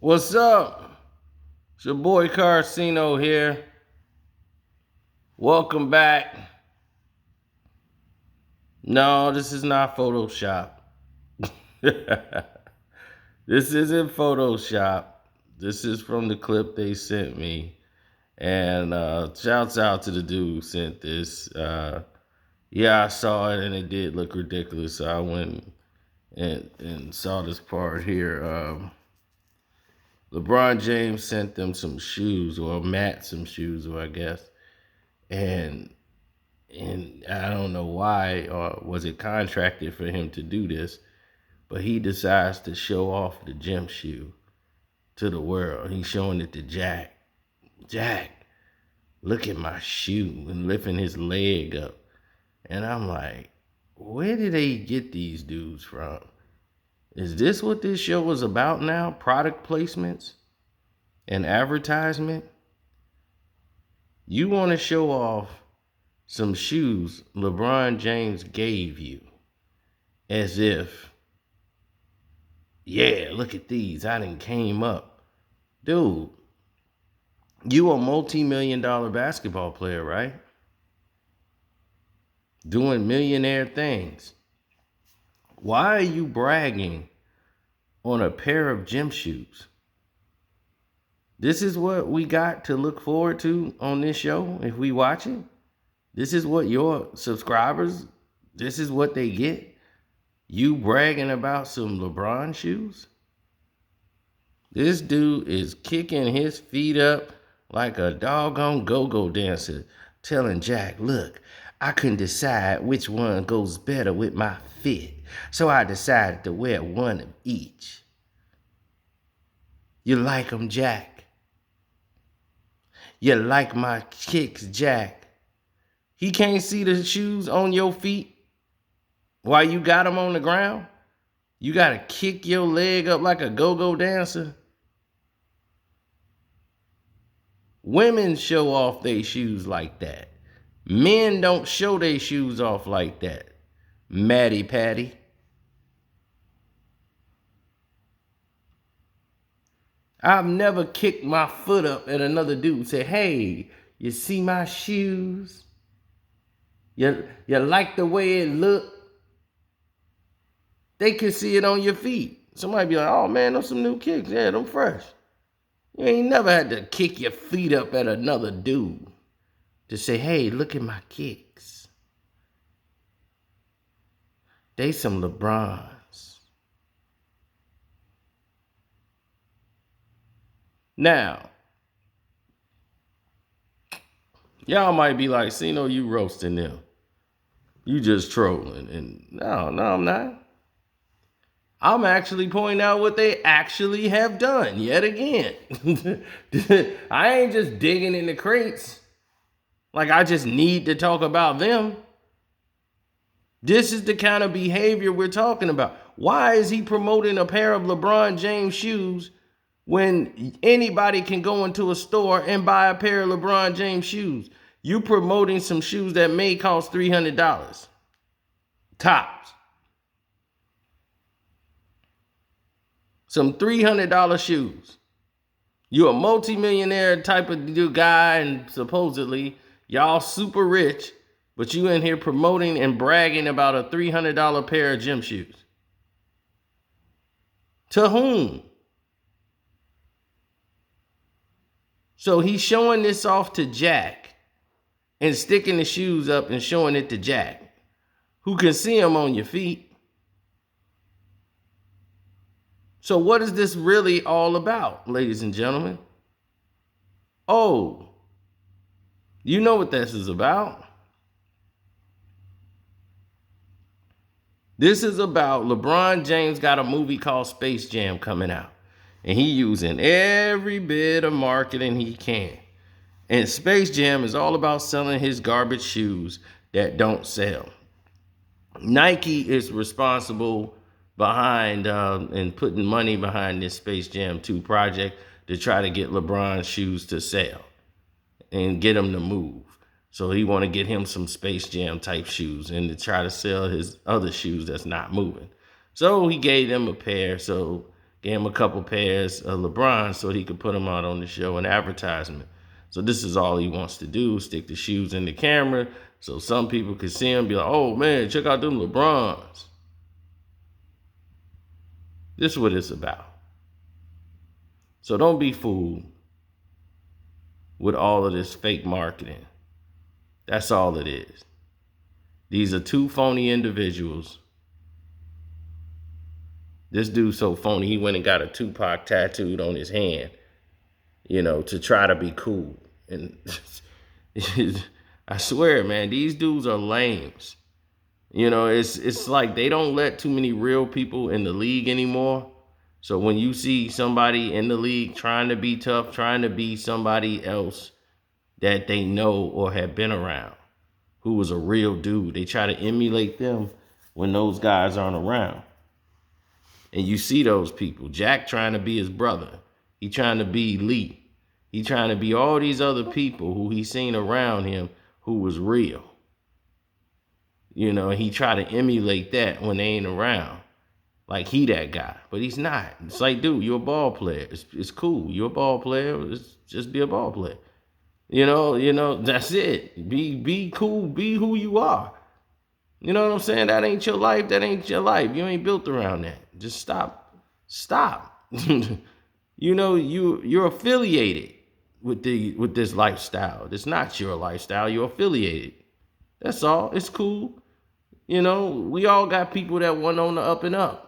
What's up? It's your boy Carcino here. Welcome back. No, this is not Photoshop. This isn't Photoshop. This is from the clip they sent me. And shouts out to the dude who sent this. Yeah, I saw it and it did look ridiculous. So I went and saw this part here. LeBron James sent them some shoes, or Matt some shoes, or I guess. And I don't know why, or was it contracted for him to do this, but he decides to show off the gym shoe to the world. He's showing it to Jack. Jack, look at my shoe, and lifting his leg up. And I'm like, where did they get these dudes from? Is this what this show is about now? Product placements and advertisement? You want to show off some shoes LeBron James gave you as if, yeah, look at these. I done came up. Dude, you a multi-million-dollar basketball player, right? Doing millionaire things. Why are you bragging on a pair of gym shoes? This is what we got to look forward to on this show if we watch it. This is what your subscribers, this is what they get. You bragging about some LeBron shoes? This dude is kicking his feet up like a doggone go-go dancer, telling Jack, look, I couldn't decide which one goes better with my fit, so I decided to wear one of each. You like them, Jack? You like my kicks, Jack? He can't see the shoes on your feet while you got them on the ground? You got to kick your leg up like a go-go dancer? Women show off their shoes like that. Men don't show their shoes off like that. Matty Patty. I've never kicked my foot up at another dude and said, hey, you see my shoes? You like the way it look? They can see it on your feet. Somebody be like, oh man, those some new kicks. Yeah, them fresh. You ain't never had to kick your feet up at another dude to say, hey, look at my kicks. They some LeBrons. Now, y'all might be like, Sino, you roasting them. You just trolling. And no, I'm not. I'm actually pointing out what they actually have done yet again. I ain't just digging in the crates like I just need to talk about them. This is the kind of behavior we're talking about. Why is he promoting a pair of LeBron James shoes when anybody can go into a store and buy a pair of LeBron James shoes? You promoting some shoes that may cost $300. Tops. Some $300 shoes. You're a multi-millionaire type of guy, and supposedly y'all super rich, but you in here promoting and bragging about a $300 pair of gym shoes. To whom? So he's showing this off to Jack and sticking the shoes up and showing it to Jack, who can see them on your feet. So what is this really all about, ladies and gentlemen? Oh, you know what this is about. This is about LeBron James got a movie called Space Jam coming out. And he using every bit of marketing he can. And Space Jam is all about selling his garbage shoes that don't sell. Nike is responsible behind and putting money behind this Space Jam 2 project to try to get LeBron's shoes to sell and get him to move. So he want to get him some Space Jam type shoes and to try to sell his other shoes that's not moving. So he gave them a pair so Gave him a couple pairs of Lebron so he could put them out on the show and advertisement. So this is all he wants to do, stick the shoes in the camera so some people can see him, be like, oh man, check out them LeBrons. This is what it's about. So don't be fooled with all of this fake marketing. That's all it is. These are two phony individuals. This dude's so phony, he went and got a Tupac tattooed on his hand, to try to be cool. And I swear, man, these dudes are lames. It's like they don't let too many real people in the league anymore. So when you see somebody in the league trying to be tough, trying to be somebody else that they know or have been around, who was a real dude, they try to emulate them when those guys aren't around. And you see those people. Jack trying to be his brother. He trying to be Lee. He trying to be all these other people who he seen around him who was real. He try to emulate that when they ain't around. Like he that guy. But he's not. It's like, dude, you're a ball player. It's cool. You're a ball player. Just be a ball player. That's it. Be cool. Be who you are. You know what I'm saying? That ain't your life. That ain't your life. You ain't built around that. Just stop. You're affiliated with this lifestyle. It's not your lifestyle. You're affiliated. That's all. It's cool. We all got people that want on the up and up.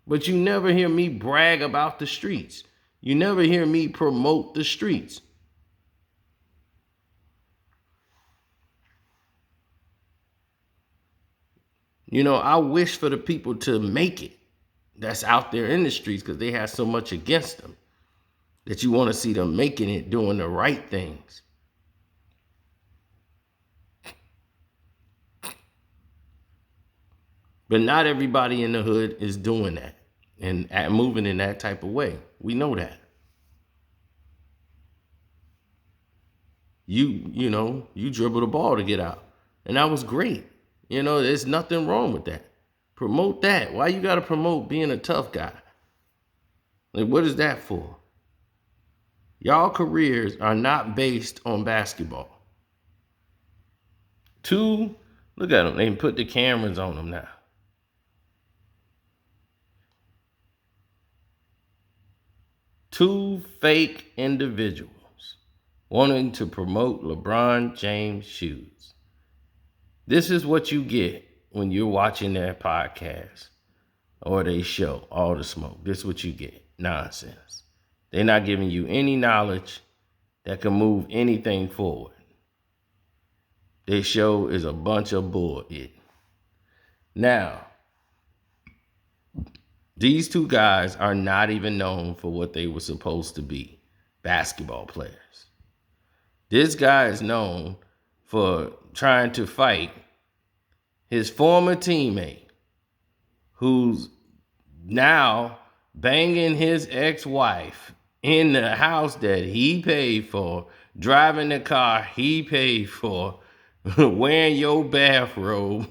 But you never hear me brag about the streets. You never hear me promote the streets. I wish for the people to make it that's out there in the streets because they have so much against them that you want to see them making it, doing the right things. But not everybody in the hood is doing that and moving in that type of way. We know that. You dribble the ball to get out. And that was great. There's nothing wrong with that. Promote that. Why you got to promote being a tough guy? Like, what is that for? Y'all careers are not based on basketball. Two, look at them. They put the cameras on them now. Two fake individuals wanting to promote LeBron James shoes. This is what you get when you're watching their podcast or they show All the Smoke. This is what you get. Nonsense. They're not giving you any knowledge that can move anything forward. This show is a bunch of bullshit. Now, these two guys are not even known for what they were supposed to be, basketball players. This guy is known for trying to fight his former teammate who's now banging his ex-wife in the house that he paid for, driving the car he paid for, wearing your bathrobe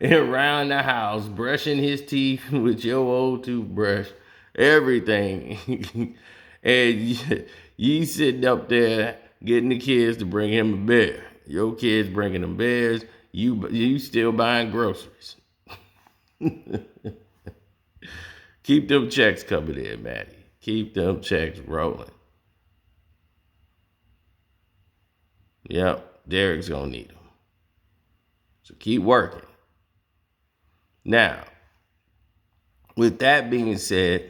around the house, brushing his teeth with your old toothbrush, everything. And you sitting up there getting the kids to bring him a bear. Your kids bringing them bears. You still buying groceries. Keep them checks coming in, Matty. Keep them checks rolling. Yep, Derek's gonna need them. So keep working. Now, with that being said,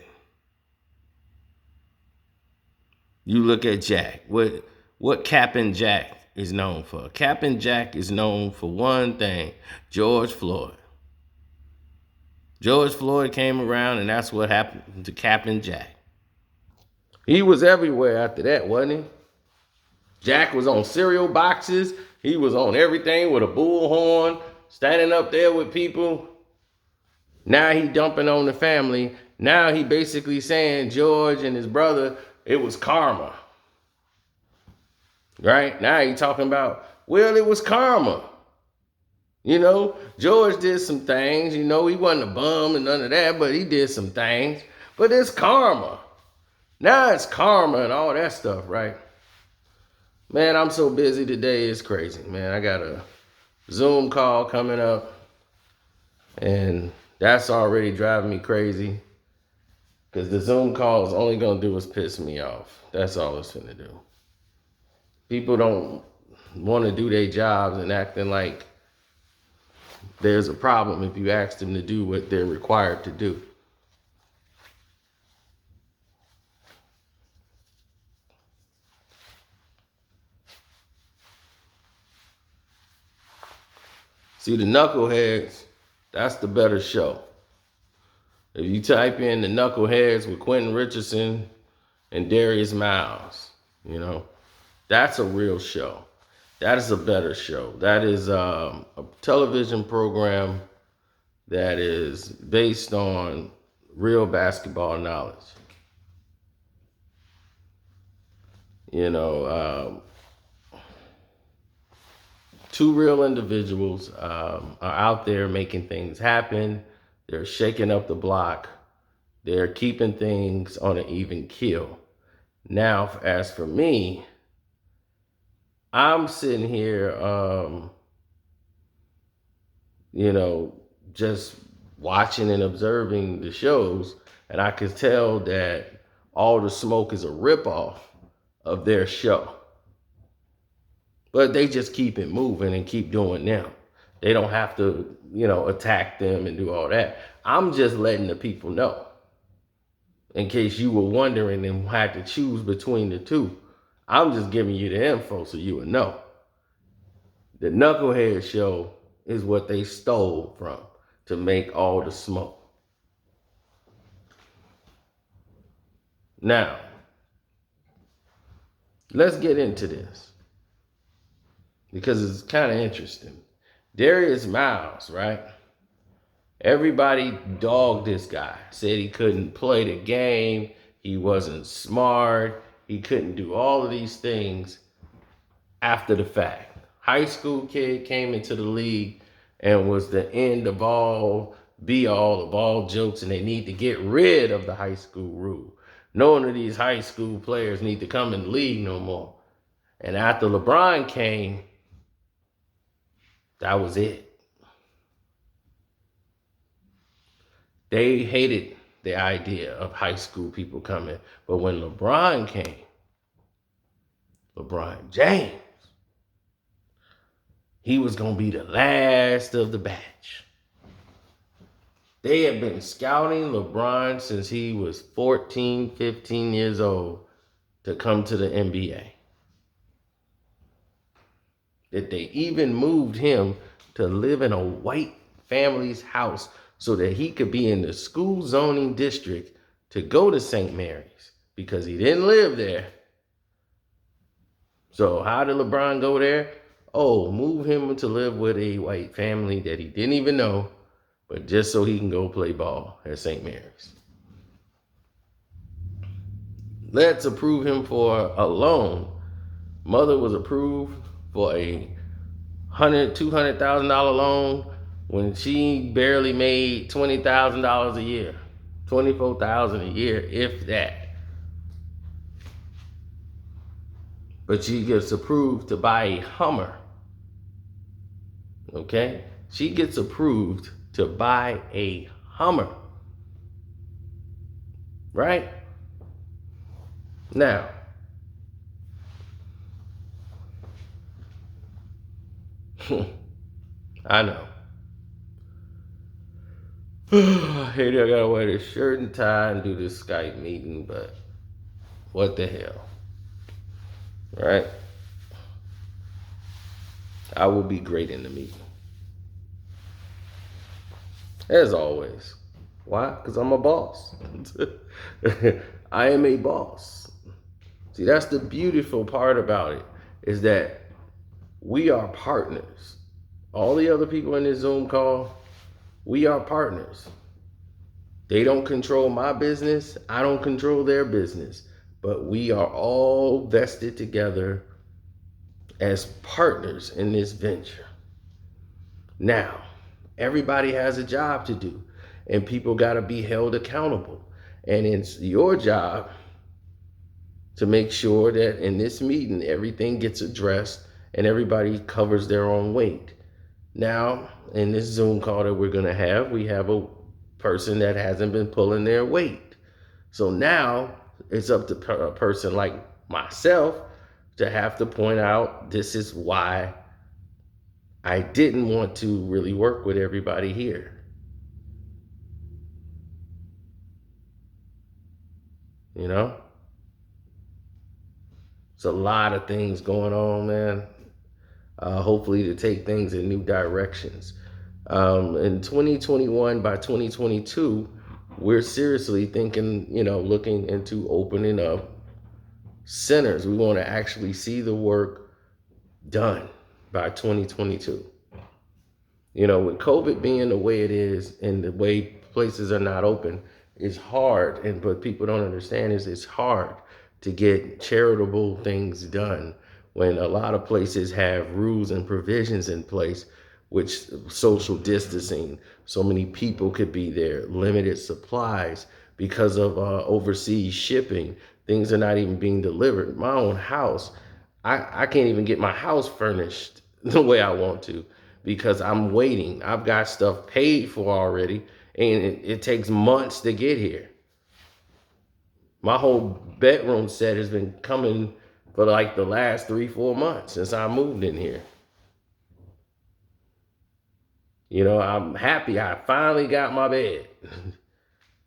you look at Jack. What Captain Jack is known for? Captain Jack is known for one thing: George Floyd. George Floyd came around, and that's what happened to Captain Jack. He was everywhere after that, wasn't he? Jack was on cereal boxes. He was on everything with a bullhorn, standing up there with people. Now he dumping on the family. Now he basically saying George and his brother, it was karma. Right? Now he talking about, well, it was karma. George did some things. He wasn't a bum and none of that, but he did some things. But it's karma. Now it's karma and all that stuff, right? Man, I'm so busy today, it's crazy, man. I got a Zoom call coming up, and that's already driving me crazy because the Zoom call is only going to do is piss me off. That's all it's going to do. People don't want to do their jobs and acting like there's a problem if you ask them to do what they're required to do. See, the Knuckleheads, that's the better show. If you type in the Knuckleheads with Quentin Richardson and Darius Miles, that's a real show. That is a better show. That is a television program that is based on real basketball knowledge. Two real individuals are out there making things happen. They're shaking up the block. They're keeping things on an even keel. Now, as for me, I'm sitting here, just watching and observing the shows, and I can tell that all the smoke is a ripoff of their show. But they just keep it moving and keep doing them. They don't have to, attack them and do all that. I'm just letting the people know. In case you were wondering and had to choose between the two, I'm just giving you the info so you would know. The Knucklehead show is what they stole from to make all the smoke. Now, let's get into this because it's kind of interesting. Darius Miles, right? Everybody dogged this guy, said he couldn't play the game, he wasn't smart, he couldn't do all of these things after the fact. High school kid came into the league and was the end of all, be all of all jokes, and they need to get rid of the high school rule. None of these high school players need to come in the league no more. And after LeBron came, that was it. They hated the idea of high school people coming. But when LeBron came, LeBron James, he was going to be the last of the batch. They had been scouting LeBron since he was 14, 15 years old to come to the NBA. That they even moved him to live in a white family's house so that he could be in the school zoning district to go to St. Mary's because he didn't live there. So how did LeBron go there? Oh, move him to live with a white family that he didn't even know, but just so he can go play ball at St. Mary's. Let's approve him for a loan. Mother was approved for a $200,000 loan when she barely made $20,000 a year, $24,000 a year, if that. But she gets approved to buy a Hummer. Okay? She gets approved to buy a Hummer. Right? Now, I know. I hate it. I gotta wear this shirt and tie and do this Skype meeting, but what the hell? Right? I will be great in the meeting. As always. Why? Because I'm a boss. I am a boss. See, that's the beautiful part about it, is that we are partners. All the other people in this Zoom call, we are partners. They don't control my business. I don't control their business. But we are all vested together as partners in this venture. Now, everybody has a job to do, and people got to be held accountable. And it's your job to make sure that in this meeting, everything gets addressed and everybody covers their own weight. Now, in this Zoom call that we're going to have, we have a person that hasn't been pulling their weight. So now it's up to a person like myself to have to point out this is why I didn't want to really work with everybody here. You know? It's a lot of things going on, man. Hopefully to take things in new directions. In 2021, by 2022, we're seriously thinking, looking into opening up centers. We want to actually see the work done by 2022. With COVID being the way it is and the way places are not open, it's hard. And what people don't understand is it's hard to get charitable things done when a lot of places have rules and provisions in place, which social distancing, so many people could be there, limited supplies because of overseas shipping. Things are not even being delivered. My own house, I can't even get my house furnished the way I want to because I'm waiting. I've got stuff paid for already, and it takes months to get here. My whole bedroom set has been coming for like the last 3-4 months since I moved in here. I'm happy I finally got my bed.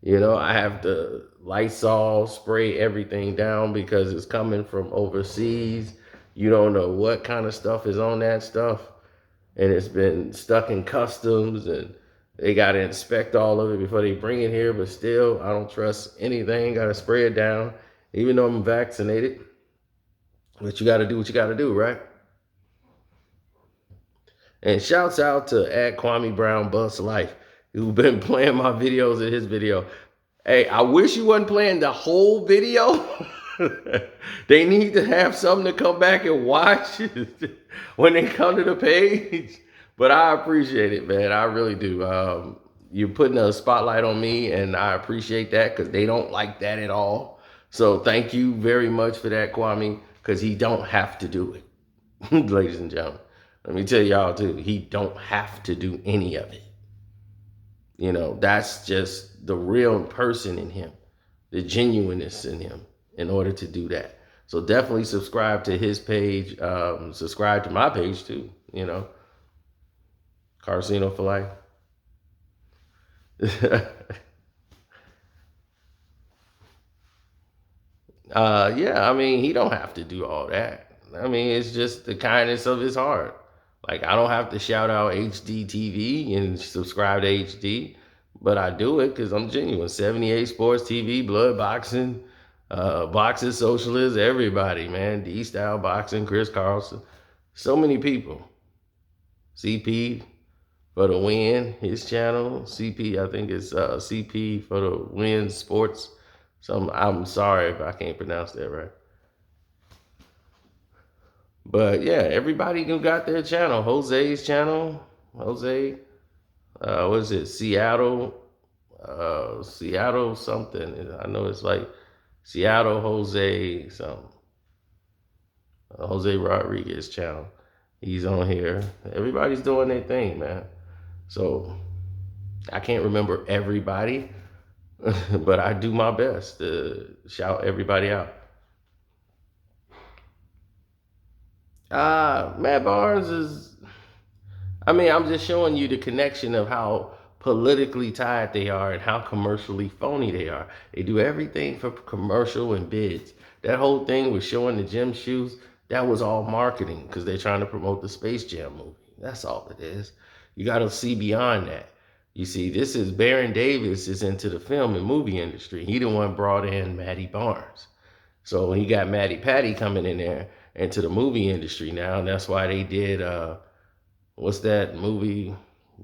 I have to Lysol spray everything down because it's coming from overseas. You don't know what kind of stuff is on that stuff. And it's been stuck in customs, and they got to inspect all of it before they bring it here. But still, I don't trust anything. Got to spray it down, even though I'm vaccinated. But you got to do what you got to do, right? And shouts out to Kwame Brown Bus Life, who's been playing my videos in his video. Hey, I wish you wasn't playing the whole video. They need to have something to come back and watch when they come to the page. But I appreciate it, man. I really do. You're putting a spotlight on me, and I appreciate that because they don't like that at all. So thank you very much for that, Kwame, because he don't have to do it, ladies and gentlemen. Let me tell y'all too, he don't have to do any of it. That's just the real person in him, the genuineness in him in order to do that. So definitely subscribe to his page. Subscribe to my page too, Carcino for life. Yeah, he don't have to do all that. It's just the kindness of his heart. Like, I don't have to shout out HD TV and subscribe to HD, but I do it because I'm genuine. 78 Sports TV, Blood Boxing, Boxing Socialist, everybody, man. D-Style Boxing, Chris Carlson. So many people. CP for the Win, his channel. CP, I think it's CP for the Win Sports. I'm sorry if I can't pronounce that right. But yeah, everybody who got their channel. Jose's channel. Jose, what is it? Seattle something. I know it's like Seattle Jose something. Jose Rodriguez channel. He's on here. Everybody's doing their thing, man. So I can't remember everybody, but I do my best to shout everybody out. Matt Barnes is, I'm just showing you the connection of how politically tied they are and how commercially phony they are. They do everything for commercial and bids. That whole thing with showing the gym shoes, that was all marketing because they're trying to promote the Space Jam movie. That's all it is. You got to see beyond that. You see, this is Baron Davis is into the film and movie industry. He the one brought in Matty Barnes. So he got Matty Patty coming in there into the movie industry now. And that's why they did, what's that movie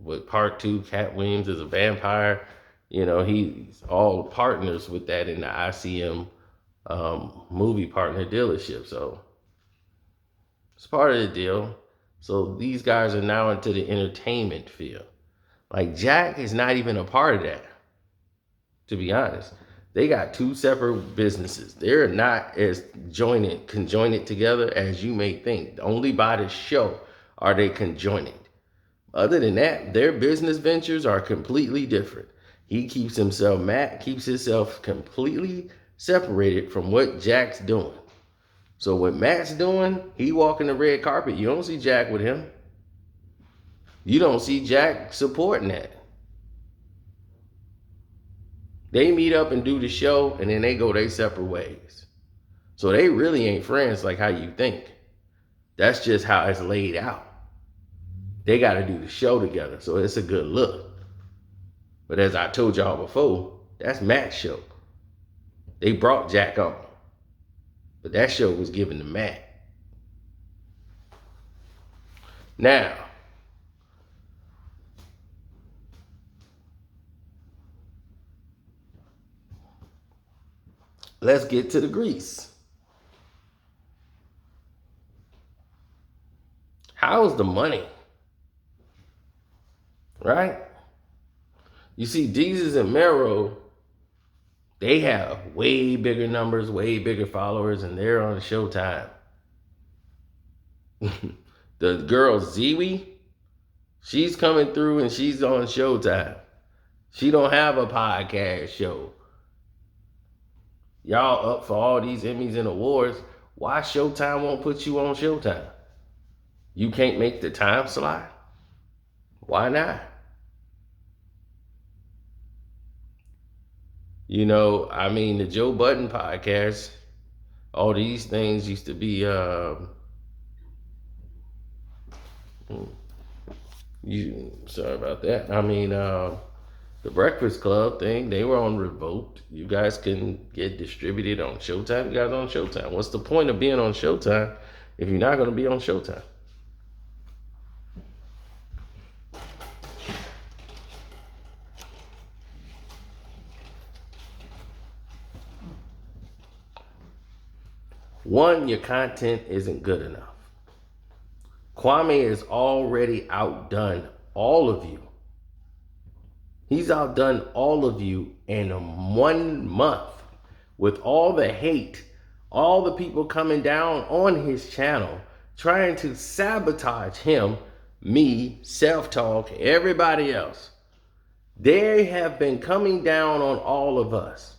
with part 2, Cat Williams is a vampire. He's all partners with that in the ICM movie partner dealership. So it's part of the deal. So these guys are now into the entertainment field. Like Jack is not even a part of that, to be honest. They got two separate businesses. They're not as conjoined together as you may think. Only by the show are they conjoined. Other than that, their business ventures are completely different. Matt keeps himself completely separated from what Jack's doing. So what Matt's doing, he walking the red carpet. You don't see Jack with him. You don't see Jack supporting that. They meet up and do the show, and then they go their separate ways. So they really ain't friends like how you think. That's just how it's laid out. They got to do the show together, so it's a good look. But as I told y'all before, that's Matt's show. They brought Jack on, but that show was given to Matt. Now, let's get to the grease. How's the money? Right? You see, Jesus and Mero, they have way bigger numbers, way bigger followers, and they're on Showtime. The girl Ziwi, she's coming through and she's on Showtime. She don't have a podcast show. Y'all up for all these Emmys and awards. Why Showtime won't put you on Showtime? You can't make the time slot? Why not? You know, I mean, the Joe Budden podcast, all these things used to be, sorry about that. I mean, the Breakfast Club thing, they were on Revolt. You guys can get distributed on Showtime. You guys on Showtime. What's the point of being on Showtime if you're not going to be on Showtime? One, your content isn't good enough. Kwame has already outdone all of you. He's outdone all of you in 1 month with all the hate, all the people coming down on his channel, trying to sabotage him, me, Self-Talk, everybody else. They have been coming down on all of us.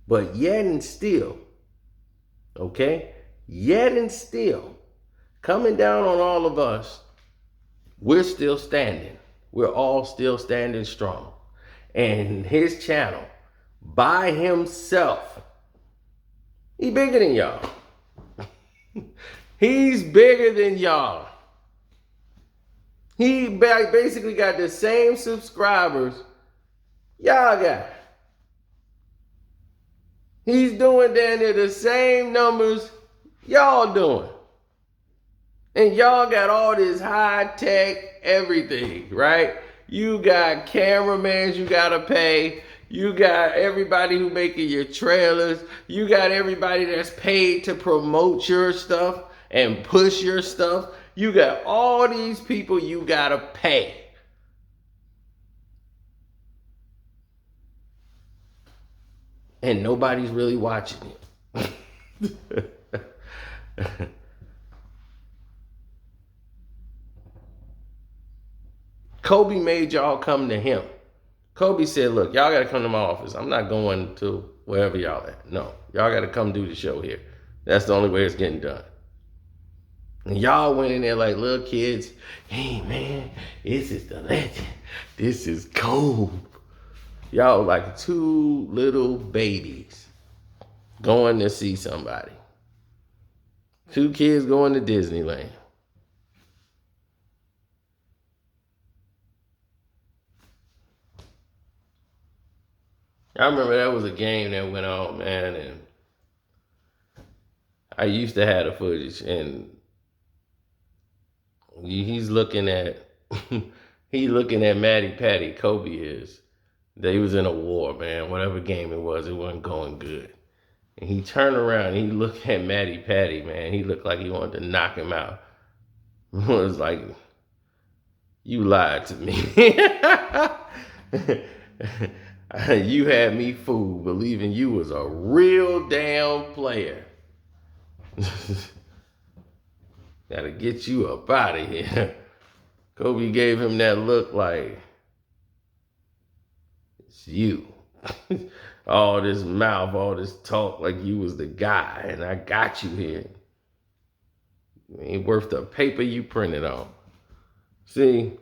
But yet and still, yet and still, coming down on all of us, we're still standing. We're all still standing strong. And his channel, by himself, he's bigger than y'all. He's bigger than y'all. He basically got the same subscribers y'all got. He's doing down there the same numbers y'all doing. And y'all got all this high-tech everything, right? You got cameramans you gotta pay. You got everybody who making your trailers. You got everybody that's paid to promote your stuff and push your stuff. You got all these people you gotta pay. And nobody's really watching it. Kobe made y'all come to him. Kobe said, look, y'all got to come to my office. I'm not going to wherever y'all at. No, y'all got to come do the show here. That's the only way it's getting done. And y'all went in there like little kids. Hey, man, this is the legend. This is Kobe. Y'all like two little babies going to see somebody. Two kids going to Disneyland. I remember that was a game that went on, man, and I used to have the footage, and he's looking at Matty Patty. Kobe is. They was in a war, man. Whatever game it wasn't going good. And he turned around and he looked at Matty Patty, man. He looked like he wanted to knock him out. was like, you lied to me. You had me fooled, believing you was a real damn player. Gotta get you up out of here. Kobe gave him that look like, it's you. All this mouth, all this talk like you was the guy, and I got you here. It ain't worth the paper you printed on. See,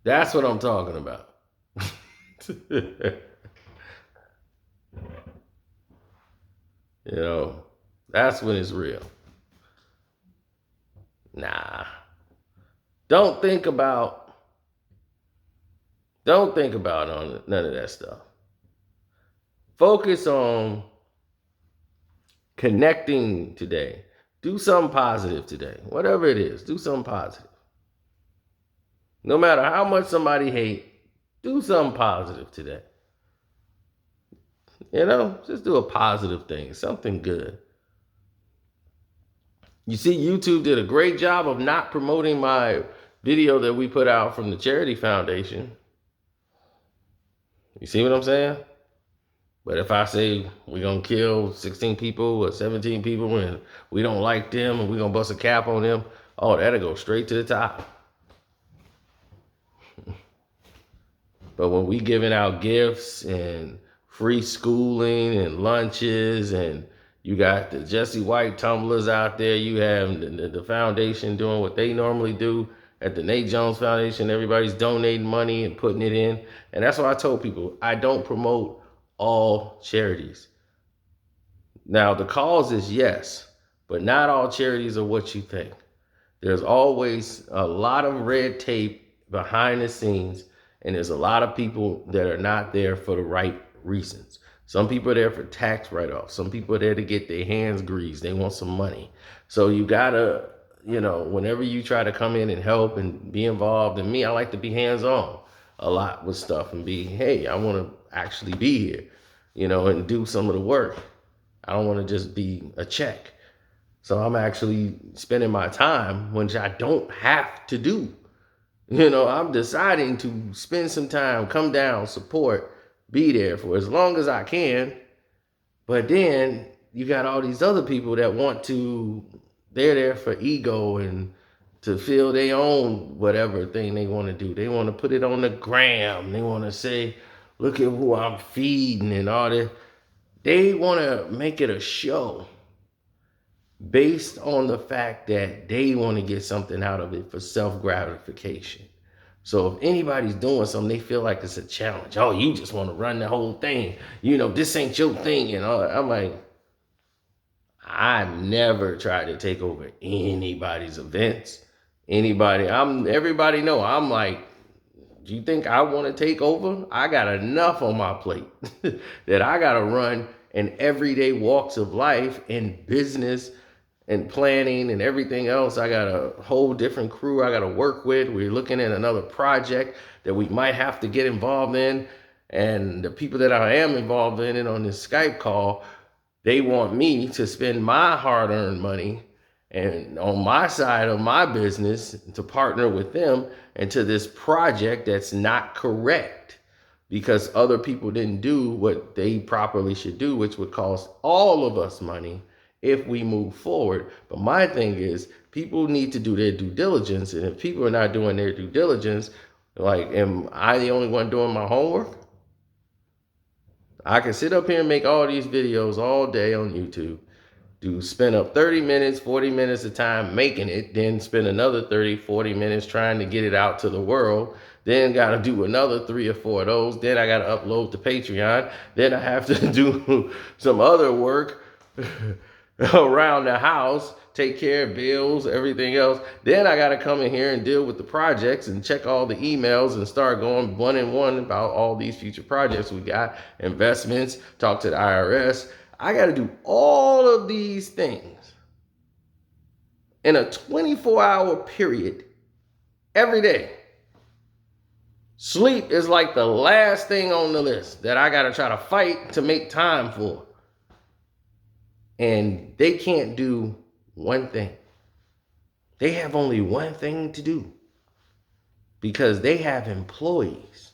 that's what I'm talking about. You know, that's when it's real. Nah. Don't think about none of that stuff. Focus on connecting today. Do something positive today. Whatever it is, do something positive. No matter how much somebody hate, do something positive today. You know, just do a positive thing, something good. You see, YouTube did a great job of not promoting my video that we put out from the charity foundation. You see what I'm saying? But if I say we're going to kill 16 people or 17 people and we don't like them and we're going to bust a cap on them, oh, that'll go straight to the top. But when we giving out gifts and free schooling and lunches, and you got the Jesse White tumblers out there, you have the foundation doing what they normally do at the Nate Jones Foundation. Everybody's donating money and putting it in. And that's why I told people, I don't promote all charities. Now, the cause is yes, but not all charities are what you think. There's always a lot of red tape behind the scenes, and there's a lot of people that are not there for the right reasons. Some people are there for tax write-offs. Some people are there to get their hands greased. They want some money. So you gotta, whenever you try to come in and help and be involved, and me, I like to be hands-on a lot with stuff and be, hey, I want to actually be here, and do some of the work. I don't want to just be a check. So I'm actually spending my time, which I don't have to do. I'm deciding to spend some time, come down, support, be there for as long as I can. But then you got all these other people that they're there for ego and to feel their own whatever thing they want to do. They want to put it on the gram. They want to say, look at who I'm feeding and all that. They want to make it a show based on the fact that they want to get something out of it for self-gratification. So if anybody's doing something, they feel like it's a challenge. Oh, you just want to run the whole thing. This ain't your thing. And all that. I'm like, I never tried to take over anybody's events. Everybody know, I'm like, do you think I want to take over? I got enough on my plate that I got to run in everyday walks of life and business and planning and everything else. I got a whole different crew I got to work with. We're looking at another project that we might have to get involved in. And the people that I am involved in it on this Skype call, they want me to spend my hard-earned money and on my side of my business to partner with them into this project that's not correct because other people didn't do what they properly should do, which would cost all of us money if we move forward. But my thing is, people need to do their due diligence. And if people are not doing their due diligence, like, am I the only one doing my homework? I can sit up here and make all these videos all day on YouTube, spend up 30 minutes, 40 minutes of time making it, then spend another 30, 40 minutes trying to get it out to the world, then got to do another 3 or 4 of those, then I got to upload to Patreon, then I have to do some other work around the house, take care of bills, everything else. Then I got to come in here and deal with the projects and check all the emails and start going one and one about all these future projects we got, investments, talk to the IRS. I got to do all of these things in a 24-hour period every day. Sleep is like the last thing on the list that I got to try to fight to make time for. And they can't do one thing. They have only one thing to do because they have employees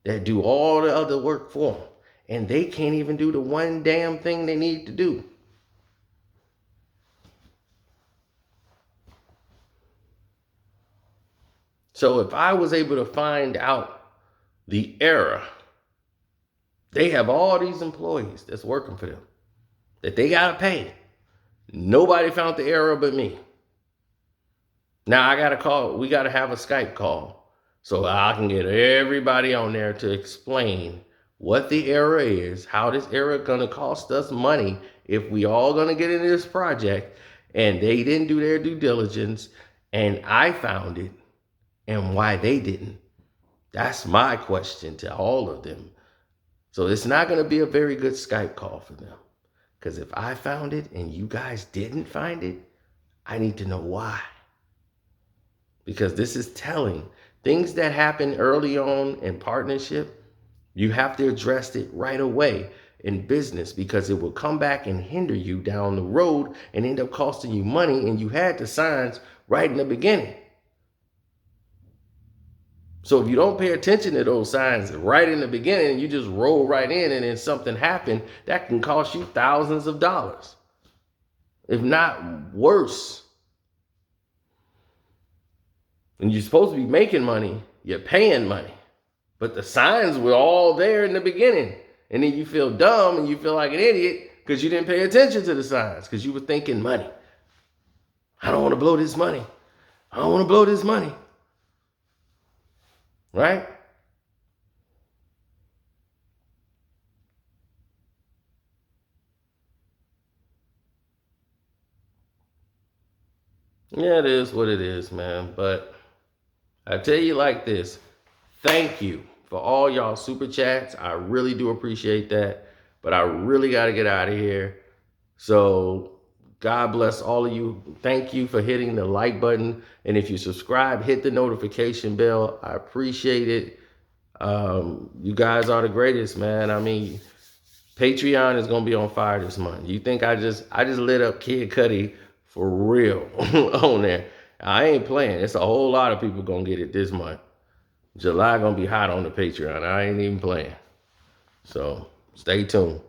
that do all the other work for them, and they can't even do the one damn thing they need to do. So if I was able to find out the error, they have all these employees that's working for them that they got to pay. Nobody found the error but me. Now I got to call, we got to have a Skype call so I can get everybody on there to explain what the error is, how this error going to cost us money if we all going to get into this project, and they didn't do their due diligence, and I found it, and why they didn't. That's my question to all of them. So it's not going to be a very good Skype call for them. Because if I found it and you guys didn't find it, I need to know why. Because this is telling. Things that happen early on in partnership, you have to address it right away in business, because it will come back and hinder you down the road and end up costing you money, and you had the signs right in the beginning. So if you don't pay attention to those signs right in the beginning, and you just roll right in and then something happened, that can cost you thousands of dollars, if not worse. And you're supposed to be making money, you're paying money. But the signs were all there in the beginning. And then you feel dumb and you feel like an idiot because you didn't pay attention to the signs, because you were thinking money. I don't want to blow this money. I don't want to blow this money. Right? Yeah, it is what it is, man. But I tell you like this, thank you for all y'all super chats. I really do appreciate that. But I really got to get out of here. So God bless all of you. Thank you for hitting the like button. And if you subscribe, hit the notification bell. I appreciate it. You guys are the greatest, man. I mean, Patreon is gonna be on fire this month. You think I just lit up Kid Cudi for real on there. I ain't playing. It's a whole lot of people gonna get it this month. July gonna be hot on the Patreon. I ain't even playing. So stay tuned.